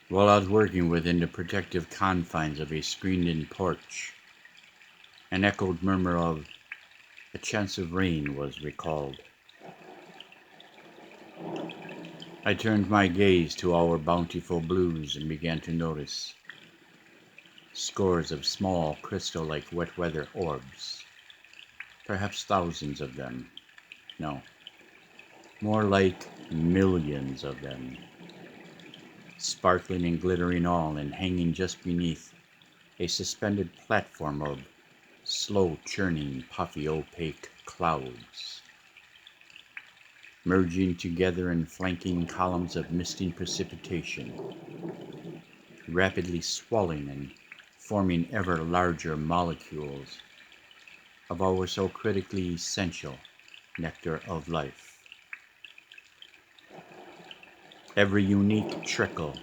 While I was working within the protective confines of a screened-in porch, an echoed murmur of a chance of rain was recalled. I turned my gaze to our bountiful blues and began to notice scores of small, crystal-like wet weather orbs, perhaps thousands of them. No, more like millions of them, sparkling and glittering all and hanging just beneath a suspended platform of slow churning, puffy, opaque clouds, merging together in flanking columns of misting precipitation, rapidly swelling and forming ever larger molecules of our so critically essential nectar of life. Every unique trickle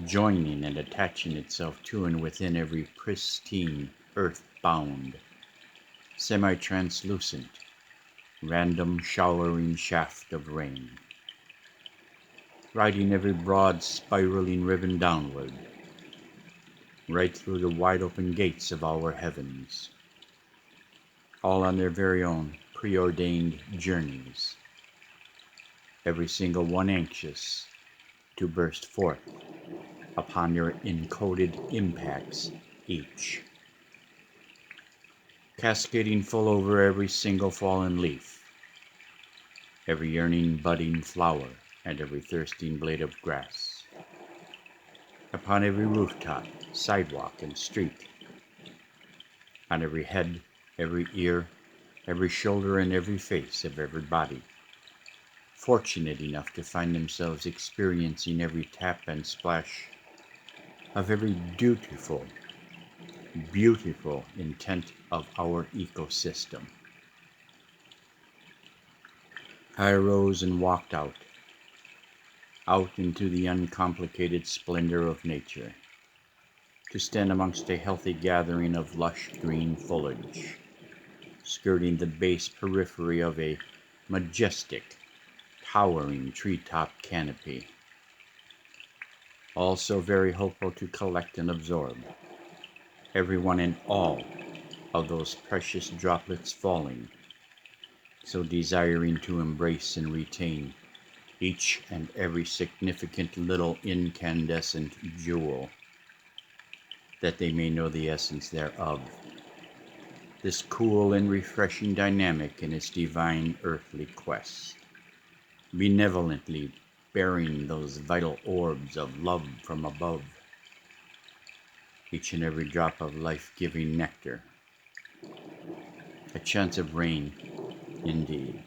joining and attaching itself to and within every pristine, earth-bound, semi-translucent, random showering shaft of rain, riding every broad spiraling ribbon downward, right through the wide-open gates of our heavens, all on their very own preordained journeys, every single one anxious to burst forth upon their encoded impacts each, cascading full over every single fallen leaf, every yearning budding flower, and every thirsting blade of grass, upon every rooftop, sidewalk, and street, on every head, every ear, every shoulder, and every face of every body, fortunate enough to find themselves experiencing every tap and splash of every beautiful, beautiful intent of our ecosystem. I arose and walked out into the uncomplicated splendor of nature, to stand amongst a healthy gathering of lush green foliage, skirting the base periphery of a majestic, towering treetop canopy, also very hopeful to collect and absorb every one and all of those precious droplets falling, so desiring to embrace and retain each and every significant little incandescent jewel, that they may know the essence thereof, this cool and refreshing dynamic in its divine earthly quest, benevolently bearing those vital orbs of love from above, each and every drop of life-giving nectar, a chance of rain indeed.